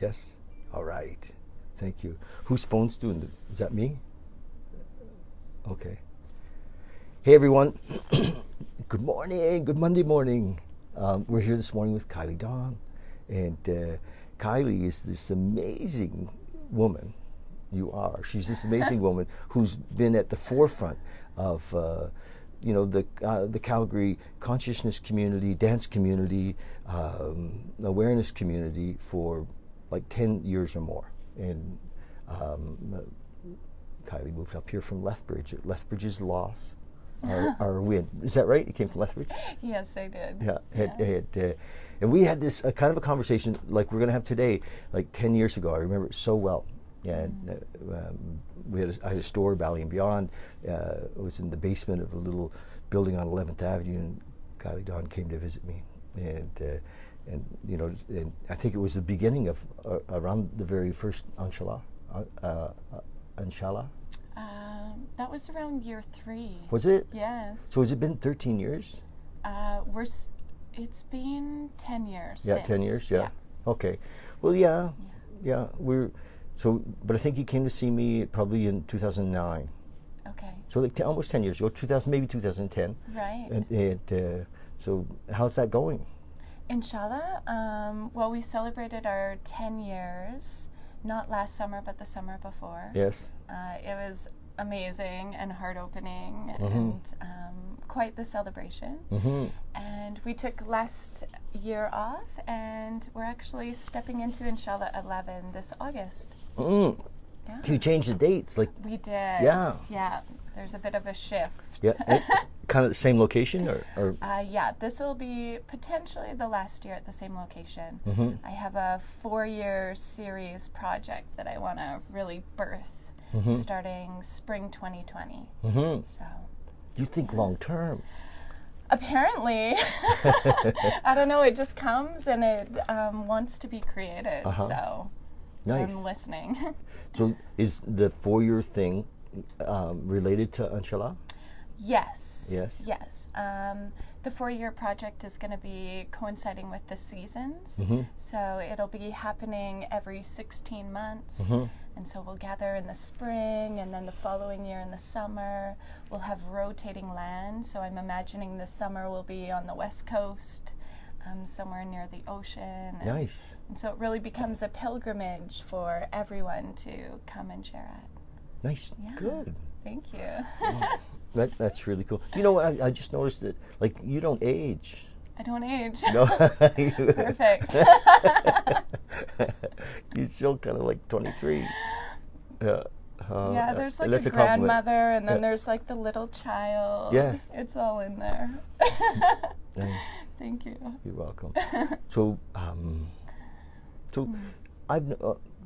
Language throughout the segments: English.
Yes. All right. Thank you. Whose phone's doing it? Is that me? Okay. Hey, everyone. Good morning. Good Monday morning. We're here this morning with Kylee Dawn. And Kylee is this amazing woman. You are. She's this amazing woman who's been at the forefront of the Calgary consciousness community, dance community, awareness community for like 10 years or more. And Kylee moved up here from Lethbridge. Lethbridge's loss, our win. Is that right? You came from Lethbridge? Yes, I did. Yeah. And we had this kind of a conversation like we're going to have today, like 10 years ago. I remember it so well. And I had a store, Bali and Beyond. It was in the basement of a little building on 11th Avenue, and Kylee Dawn came to visit me. And I think it was the beginning of around the very first Inshala. Inshala. That was around year 3. Was it? Yes. So has it been 13 years? It's been 10 years. Yeah, since. 10 years. Yeah. Okay. Well, yeah. But I think you came to see me probably in 2009. Okay. So like almost 10 years ago, maybe 2010. Right. And so how's that going? Inshallah. Well, we celebrated our 10 years, not last summer, but the summer before. Yes. It was amazing and heart-opening and quite the celebration. And we took last year off, and we're actually stepping into Inshallah 11 this August. Yeah. So you changed the dates, like We did. Yeah. Yeah. There's a bit of a shift. Yeah. It's kind of the same location, or yeah, this will be potentially the last year at the same location. I have a 4-year series project that I want to really birth starting spring 2020. So you think long term? Apparently. I don't know, it just comes and it wants to be created. So Nice. I'm listening. So is the 4-year thing related to Inshallah? Yes. Yes. Yes. The 4-year project is going to be coinciding with the seasons. So it'll be happening every 16 months. And so we'll gather in the spring, and then the following year in the summer. We'll have rotating land. So I'm imagining the summer will be on the west coast, somewhere near the ocean. Nice. And so it really becomes a pilgrimage for everyone to come and share it. Nice. Yeah. Good. Thank you. That's really cool. You know what? I just noticed that, like, you don't age. I don't age. No. Perfect. You're still kind of like 23. Yeah, there's like that's a compliment. grandmother, and then there's like the little child. Yes. It's all in there. Nice. Thank you. You're welcome. So,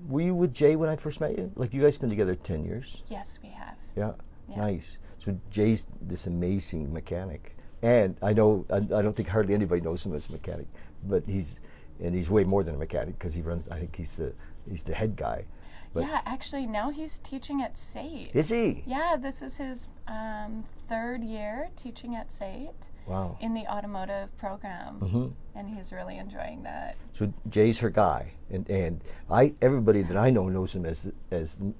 were you with Jay when I first met you? Like, you guys been together 10 years? Yes, we have. Yeah. Nice. So Jay's this amazing mechanic, and I don't think hardly anybody knows him as a mechanic, but he's way more than a mechanic because he runs. I think he's the head guy. But yeah, actually, now he's teaching at SAIT. Is he? Yeah, this is his 3rd year teaching at SAIT. Wow. In the automotive program, and he's really enjoying that. So Jay's her guy, and everybody that I know knows him as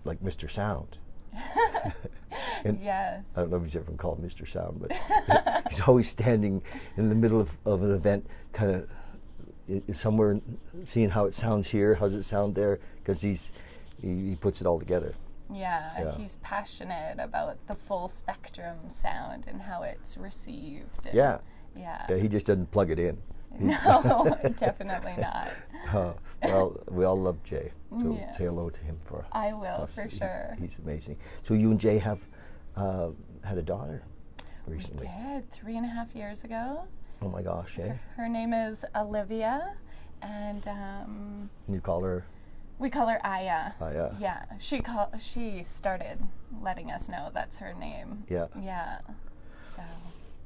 like Mr. Sound. And Yes. I don't know if he's ever been called Mr. Sound, but he's always standing in the middle of an event, kind of somewhere, seeing how it sounds here, how does it sound there, because he puts it all together. Yeah, he's passionate about the full spectrum sound and how it's received. And Yeah, yeah. he just doesn't plug it in. No, definitely not. Well, we all love Jay, so Yeah. say hello to him for I will, us. for sure. He's amazing. So you and Jay have had a daughter recently. We did, 3.5 years ago. Oh my gosh, eh? Her name is Olivia, and And you call her? we call her Aya. Aya. Yeah, she started letting us know that's her name. Yeah. Yeah. So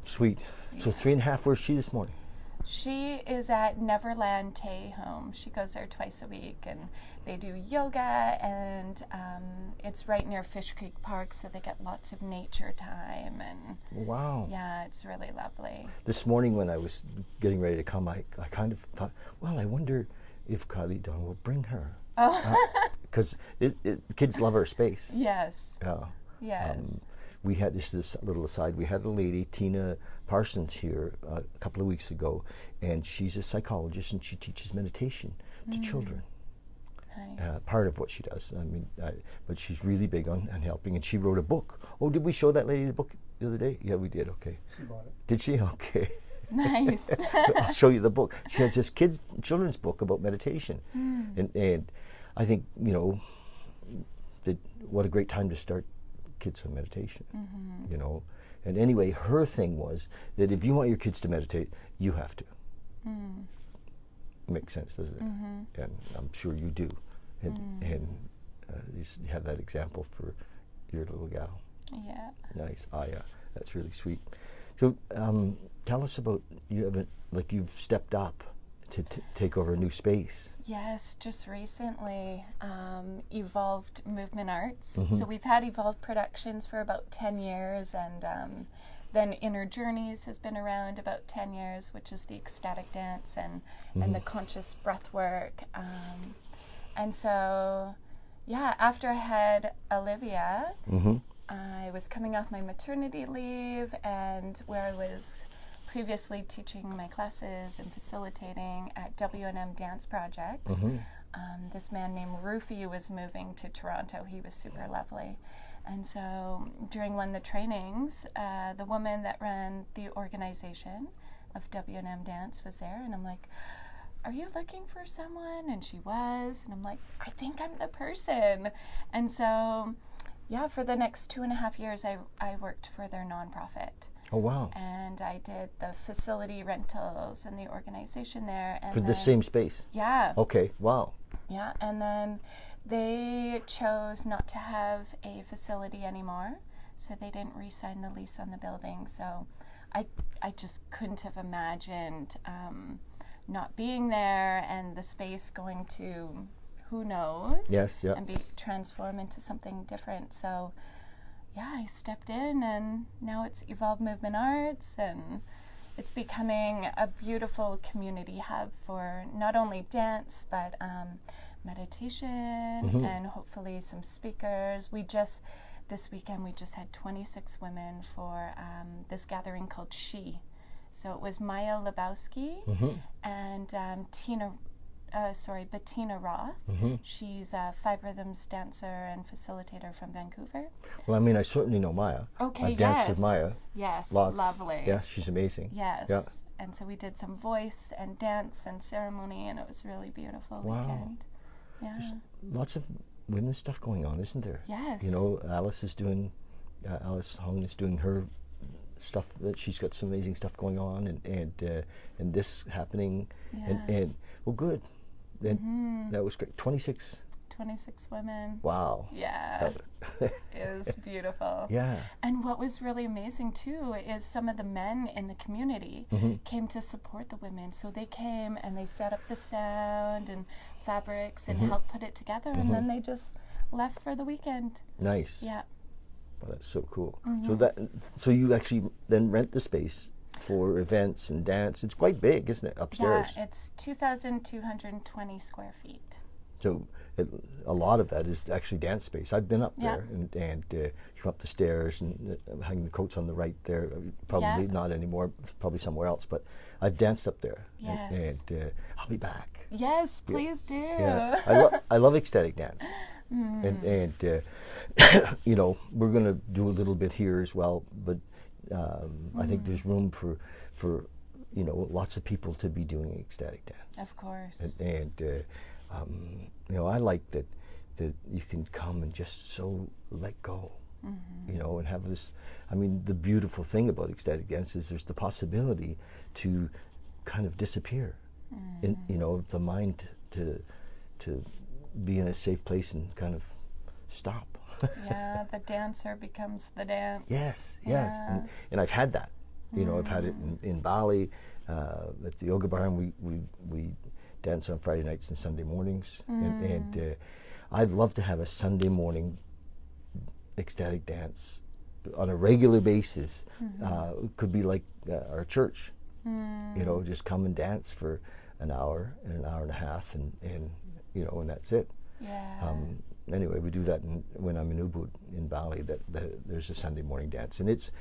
Sweet. So 3.5, where's she this morning? she is at Neverland Tay Home. She goes there twice a week, and they do yoga, and it's right near Fish Creek Park, so they get lots of nature time, and Wow. yeah, it's really lovely. This morning when I was getting ready to come, I kind of thought, well, I wonder if Kylee Dawn will bring her. Oh. Because kids love our space. Yes. Yeah. Yes. We had this little aside. We had a lady, Tina Parsons, here a couple of weeks ago, and she's a psychologist and she teaches meditation to children. Nice. Part of what she does. I mean, but she's really big on helping, and she wrote a book. Oh, did we show that lady the book the other day? Yeah, we did. Okay. She bought it. Did she? Okay. Nice. I'll show you the book. She has this children's book about meditation, and I think, you know, that what a great time to start kids on meditation. You know, and anyway, her thing was that if you want your kids to meditate, you have to. Makes sense, doesn't it? And I'm sure you do, and you have that example for your little gal. Yeah. Nice. That's really sweet. So tell us about, you've stepped up to take over a new space. Yes, just recently, Evolved Movement Arts. So we've had Evolved Productions for about 10 years, and then Inner Journeys has been around about 10 years, which is the ecstatic dance and the conscious breathwork. And so, yeah, after I had Olivia, I was coming off my maternity leave, and where I was previously teaching my classes and facilitating at W&M Dance Project. This man named Rufy was moving to Toronto. He was super lovely. And so during one of the trainings, the woman that ran the organization of W&M Dance was there, and I'm like, are you looking for someone? And she was, and I'm like, I think I'm the person. And so, yeah, for the next 2.5 years, I worked for their nonprofit. Oh, wow. And I did the facility rentals and the organization there. And for the same space? Yeah. Okay, wow. Yeah, and then they chose not to have a facility anymore, so they didn't re-sign the lease on the building. So I just couldn't have imagined not being there and the space going to who knows. Yes, yeah. And be transformed into something different. So yeah, I stepped in, and now it's Evolved Movement Arts, and it's becoming a beautiful community hub for not only dance, but meditation and hopefully some speakers. This weekend, we just had 26 women for this gathering called She. So it was Maya Lebowski and Bettina Roth. She's a 5 Rhythms dancer and facilitator from Vancouver. Well, I mean, I certainly know Maya. Okay, I've danced with Maya. Yes, lots. Lovely. Yes, she's amazing. Yes. Yeah. And so we did some voice and dance and ceremony, and it was really beautiful weekend. Yeah. There's lots of women's stuff going on, isn't there? Yes. You know, Alice Hong is doing her stuff. She's got some amazing stuff going on, and this happening, and well, good. And that was great. 26 women. Wow. Yeah. It was beautiful. Yeah. And what was really amazing too is some of the men in the community came to support the women. So they came and they set up the sound and fabrics and helped put it together, and then they just left for the weekend. Nice. Yeah. Well, that's so cool. So you actually then rent the space for events and dance. It's quite big, isn't it, upstairs? Yeah, it's 2,220 square feet. So a lot of that is actually dance space. I've been up there, and you come up the stairs and hang the coats on the right there. Probably not anymore, probably somewhere else, but I've danced up there. Yes. And I'll be back. Yes, please do. Yeah. I love ecstatic dance. And you know, we're going to do a little bit here as well, but I think there's room for you know, lots of people to be doing ecstatic dance. Of course. And you know, I like that you can come and just so let go, you know, and have this. I mean, the beautiful thing about ecstatic dance is there's the possibility to kind of disappear, in, you know, the mind to be in a safe place and kind of stop. Yeah, the dancer becomes the dance. Yes, yes, and I've had that. You know, I've had it in Bali, at the yoga bar, and we dance on Friday nights and Sunday mornings, and I'd love to have a Sunday morning ecstatic dance on a regular basis. It could be like our church, you know, just come and dance for an hour and an hour and a half, and you know, and that's it. Yeah. Anyway, we do that when I'm in Ubud in Bali. That there's a Sunday morning dance, and it's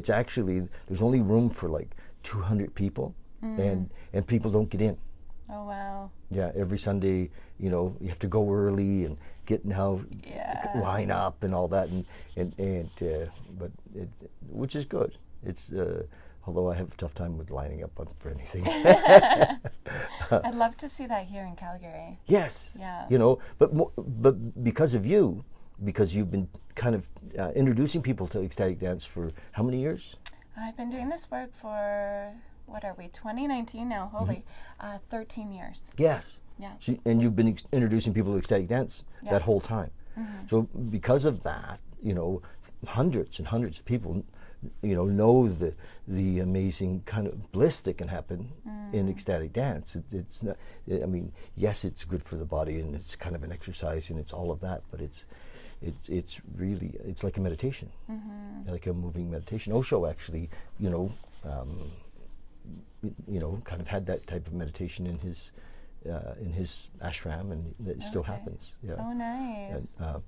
actually, there's only room for like 200 people, and people don't get in. Oh wow. Yeah, every Sunday, you know, you have to go early and get now line up and all that, but which is good. It's although I have a tough time with lining up for anything. I'd love to see that here in Calgary. Yes. Yeah. You know, but because of you, because you've been kind of introducing people to ecstatic dance for how many years? I've been doing this work for, what are we, 2019 now? Holy, 13 years. Yes. Yeah. So, and you've been introducing people to ecstatic dance that whole time. So because of that, you know, hundreds and hundreds of people, you know the amazing kind of bliss that can happen in ecstatic dance. It's not, I mean, yes, it's good for the body and it's kind of an exercise and it's all of that, but it's really, it's like a meditation, like a moving meditation. Osho actually, you know, kind of had that type of meditation in his ashram, and it still happens. Yeah. Oh, nice. And,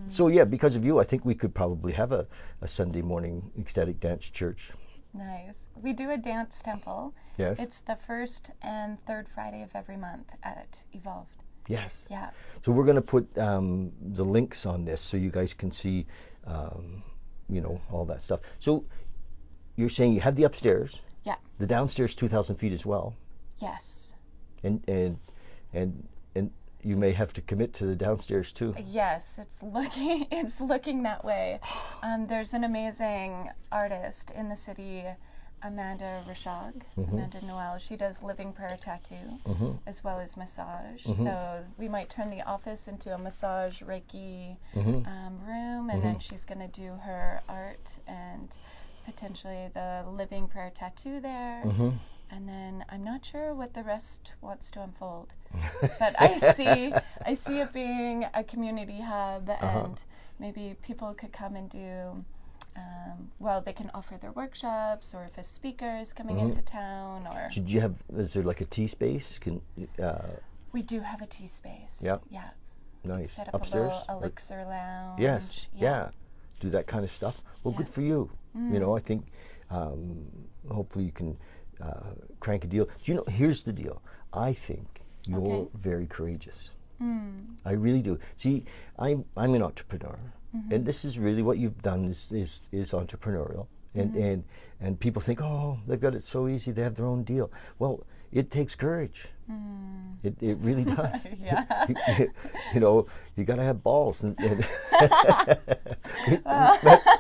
so yeah, because of you, I think we could probably have a Sunday morning ecstatic dance church. Nice. We do a dance temple. Yes. It's the first and third Friday of every month at Evolved. Yes. Yeah. So we're going to put the links on this so you guys can see, you know, all that stuff. So you're saying you have the upstairs. Yeah. The downstairs 2,000 feet as well. Yes. And you may have to commit to the downstairs too. Yes, it's looking that way. There's an amazing artist in the city, Amanda Rashog, Amanda Noel. She does living prayer tattoo as well as massage. So we might turn the office into a massage Reiki room, and then she's going to do her art and potentially the living prayer tattoo there. And then I'm not sure what the rest wants to unfold, but I see it being a community hub, and maybe people could come and do. Well, they can offer their workshops, or if a speaker is coming into town, or. Should you have? Is there like a tea space? We do have a tea space. Yep. Yeah. Nice. Set up Upstairs. a little elixir lounge. Yes. Yeah. Do that kind of stuff. Well, good for you. You know, I think hopefully you can crank a deal. Do you know? Here's the deal. I think you're very courageous. I really do. See, I'm an entrepreneur, and this is really what you've done is entrepreneurial. And people think, oh, they've got it so easy. They have their own deal. Well, it takes courage. It really does. You know, you got to have balls, and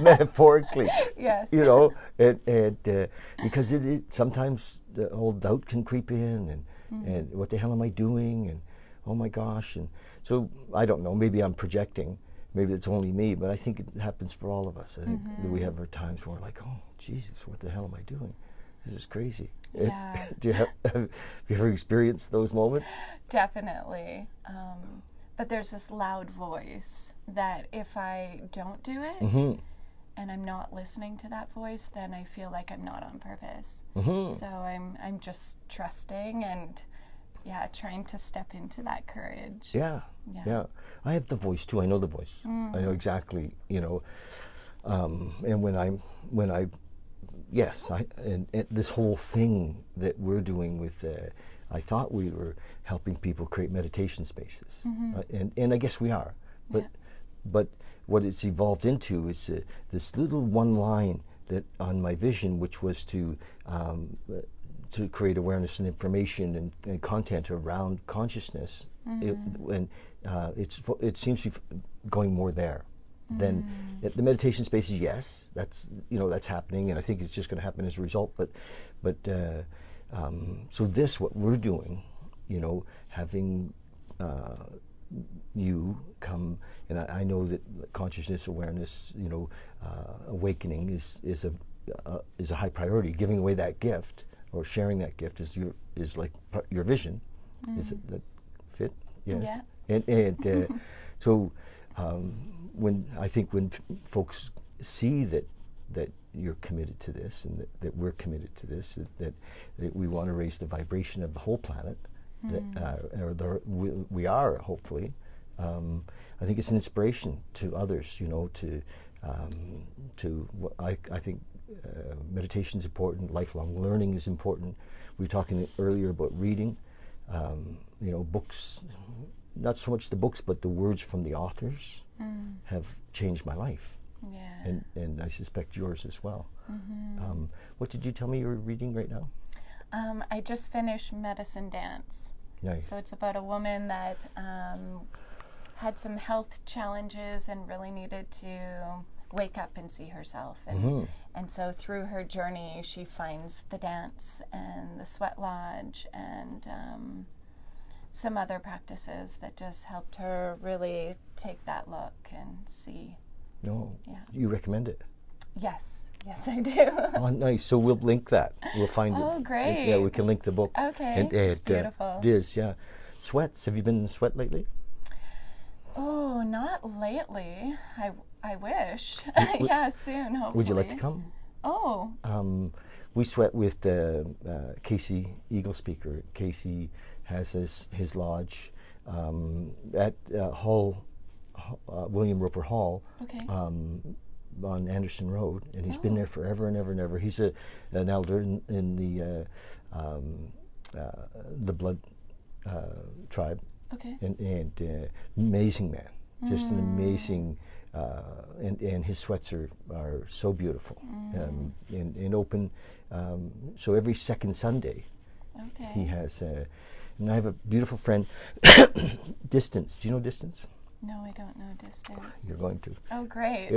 metaphorically. Yes. You know, and because sometimes the old doubt can creep in, and what the hell am I doing, and oh my gosh, and so I don't know. Maybe I'm projecting. Maybe it's only me, but I think it happens for all of us. I think that we have our times where we're like, oh, Jesus, what the hell am I doing? This is crazy. Yeah. Have you ever experienced those moments? Definitely. But there's this loud voice that if I don't do it, and I'm not listening to that voice, then I feel like I'm not on purpose. So I'm just trusting and trying to step into that courage. Yeah. I have the voice too. I know the voice. I know exactly, you know. And and this whole thing that we're doing with, I thought we were helping people create meditation spaces, and I guess we are, but what it's evolved into is this little one line that on my vision, which was to create awareness and information and content around consciousness, it seems to be going more there. Then the meditation spaces, yes, that's happening, and I think it's just going to happen as a result. But so what we're doing, you know, having you come, and I know that consciousness, awareness, you know, awakening is a high priority. Giving away that gift or sharing that gift is like your vision. Is it that fit? Yes. Yeah. And so. When folks see that that you're committed to this, and that we're committed to this, that we want to raise the vibration of the whole planet, we are, hopefully. I think it's an inspiration to others, you know, I think meditation is important, lifelong learning is important. We were talking earlier about reading, you know, books, not so much the books, but the words from the authors have changed my life. Yeah. And I suspect yours as well. What did you tell me you're reading right now? I just finished Medicine Dance. Nice. So it's about a woman that had some health challenges and really needed to wake up and see herself. And so through her journey, she finds the dance and the sweat lodge and some other practices that just helped her really take that look and see. No. Yeah. You recommend it? Yes. Yes, I do. Oh, nice. So we'll link that. We'll find it. Oh, great. Yeah, we can link the book. Okay. It's beautiful. It is, yeah. Sweats. Have you been in sweat lately? Oh, not lately. I wish. Yeah, soon, hopefully. Would you like to come? Oh. We sweat with Casey, Eagle Speaker. Casey has his lodge at William Roper Hall. Okay. On Anderson Road, and he's been there forever and ever and ever. He's an elder in the blood tribe. Okay. And amazing man, just an amazing, and his sweats are so beautiful and open. So every second Sunday, he has. And I have a beautiful friend, Distance. Do you know Distance? No, I don't know Distance. You're going to. Oh, great.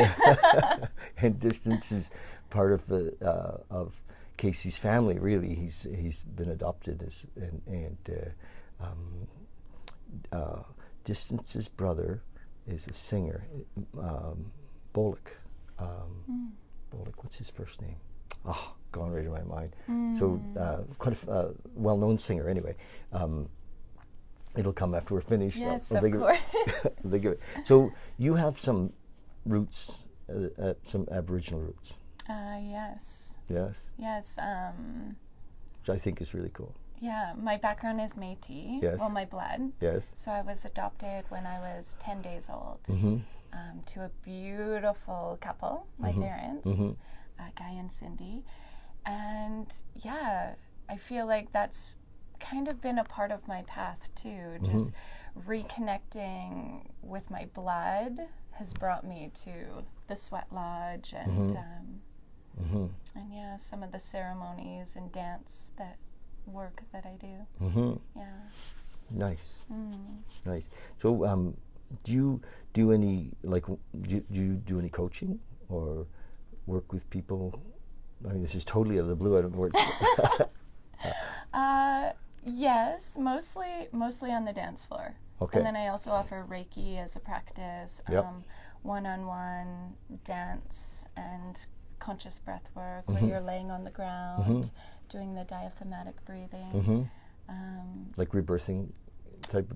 And Distance is part of of Casey's family. Really, he's been adopted Distance's brother is a singer, Bullock. Bullock. What's his first name? Oh, gone right in my mind. So quite a well-known singer. Anyway. It'll come after we're finished. Yes, of course. So you have some roots, some Aboriginal roots. Yes. Yes. Yes. Which I think is really cool. Yeah, my background is Métis. Yes. Well, my blood. Yes. So I was adopted when I was 10 days old to a beautiful couple, my parents, Guy and Cindy. And yeah, I feel like that's kind of been a part of my path too. Just reconnecting with my blood has brought me to the sweat lodge and yeah, some of the ceremonies and dance work that I do. Yeah. Nice. Nice. So do you do any do you do any coaching or work with people? I mean, this is totally out of the blue. I don't know where it's yes, mostly on the dance floor. Okay. And then I also offer Reiki as a practice, one-on-one dance and conscious breath work where you're laying on the ground, doing the diaphragmatic breathing. Like rebirthing type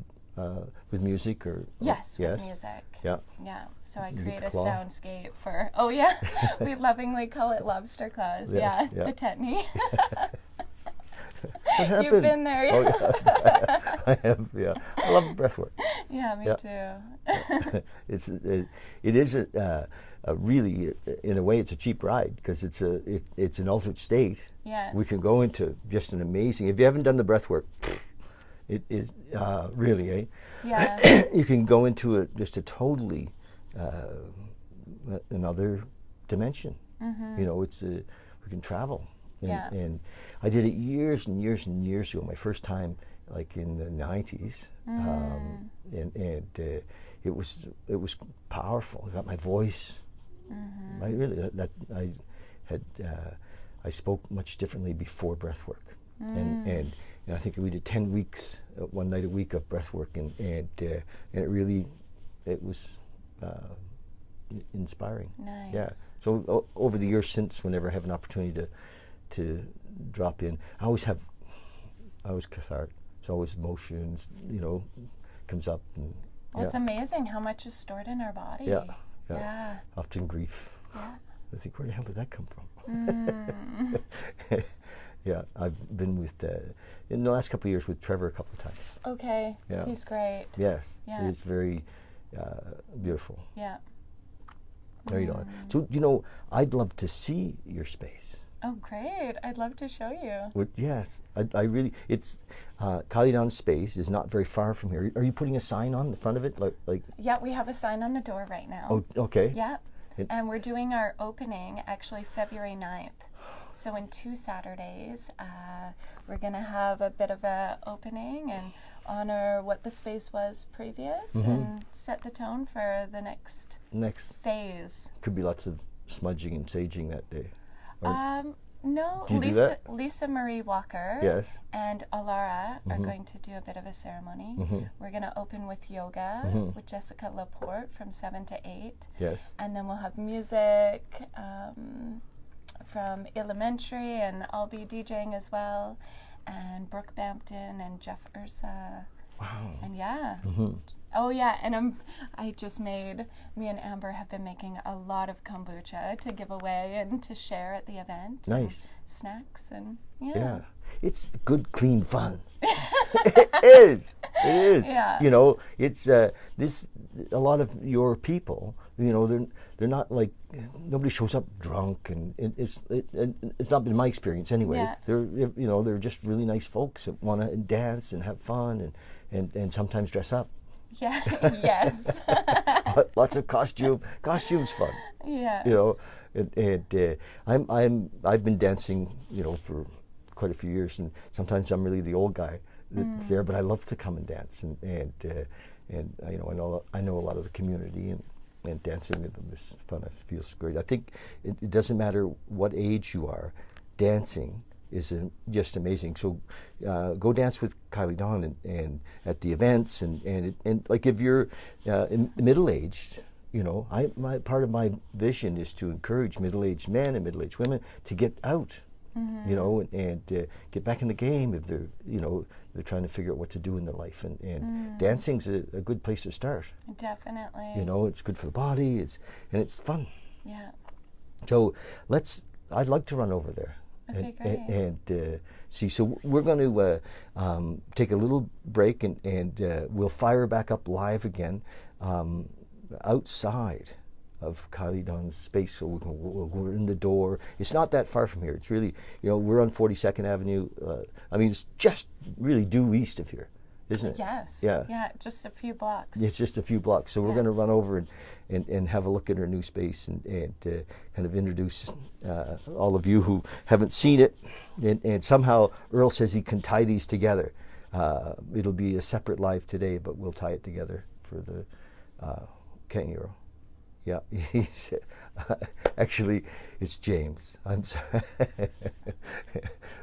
with music or? Yes, with music. Yeah. Yeah. So I create a soundscape for, we lovingly call it lobster claws. Yes, the tetany. What happened? You've been there. Oh, yeah. I have, yeah. I love breathwork. Yeah, me too. It is a really, in a way, it's a cheap ride because it's an altered state. Yes. We can go into just an amazing. If you haven't done the breathwork, it is really, eh? Yeah. You can go into just a totally another dimension. You know, we can travel. And I did it years and years and years ago. My first time, like in the 90s, and it was powerful. I got my voice. I spoke much differently before breathwork, and I think we did 10 weeks, one night a week of breathwork, and it was inspiring. Nice. Yeah. So over the years since, whenever I have an opportunity to drop in, I always cathartic. It's always emotions, comes up. And, well, it's amazing how much is stored in our body. Yeah. Often grief. Yeah. I think, where the hell did that come from? Yeah, I've been with, in the last couple of years, with Trevor a couple of times. Okay, Yeah. he's great. Yes, Yeah. it's very beautiful. Yeah. There you go. So, you know, I'd love to see your space. Oh, great. I'd love to show you. Yes, I really, it's, Kylee Dawn's space is not very far from here. Are you putting a sign on the front of it? Like? Yeah, we have a sign on the door right now. Oh, okay. Yeah. And we're doing our opening actually February 9th. So in 2 Saturdays, we're going to have a bit of a opening and honor what the space was previous and set the tone for the next phase. Could be lots of smudging and saging that day. No, Do you do that? Lisa Marie Walker Yes. and Alara are going to do a bit of a ceremony. We're going to open with yoga with Jessica Laporte from 7 to 8. Yes. And then we'll have music from Elementary, and I'll be DJing as well, and Brooke Bampton and Jeff Ursa. Wow. And yeah. Oh yeah, and me and Amber have been making a lot of kombucha to give away and to share at the event. Nice. Snacks and Yeah. It's good, clean fun. It is. It is. Yeah. You know, it's a lot of your people, you know, they're not like, nobody shows up drunk, and it's not been my experience anyway. Yeah. They're just really nice folks that want to dance and have fun and sometimes dress up. Yeah. Yes. Lots of costumes fun. Yeah. You know, and I've been dancing, you know, for quite a few years, and sometimes I'm really the old guy that's there, but I love to come and dance, and you know, I know a lot of the community, and dancing with them is fun. It feels great. I think it doesn't matter what age you are, dancing is just amazing. So go dance with Kylee Dawn and at the events, and like if you're middle-aged, you know, part of my vision is to encourage middle-aged men and middle-aged women to get out, you know, and get back in the game if they're, you know, they're trying to figure out what to do in their life, and dancing's a good place to start. Definitely. You know, it's good for the body, and it's fun. Yeah. So I'd like to run over there. Okay, great. And see, so we're going to take a little break, and we'll fire back up live again outside of Kylee Dawn's space. So we'll go in the door. It's not that far from here. It's really, you know, we're on 42nd Avenue. I mean, it's just really due east of here, isn't it? Yes. Yeah. Yeah, just a few blocks. It's just a few blocks. So we're going to run over and have a look at our new space, and kind of introduce all of you who haven't seen it. And somehow Earl says he can tie these together. It'll be a separate live today, but we'll tie it together for the can't you, Earl? Yeah, he said, actually, it's James. I'm sorry.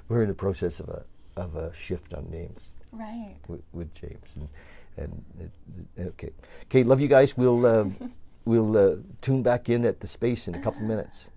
We're in the process of a shift on names. Right. With James, and okay, love you guys. We'll tune back in at the space in a couple minutes.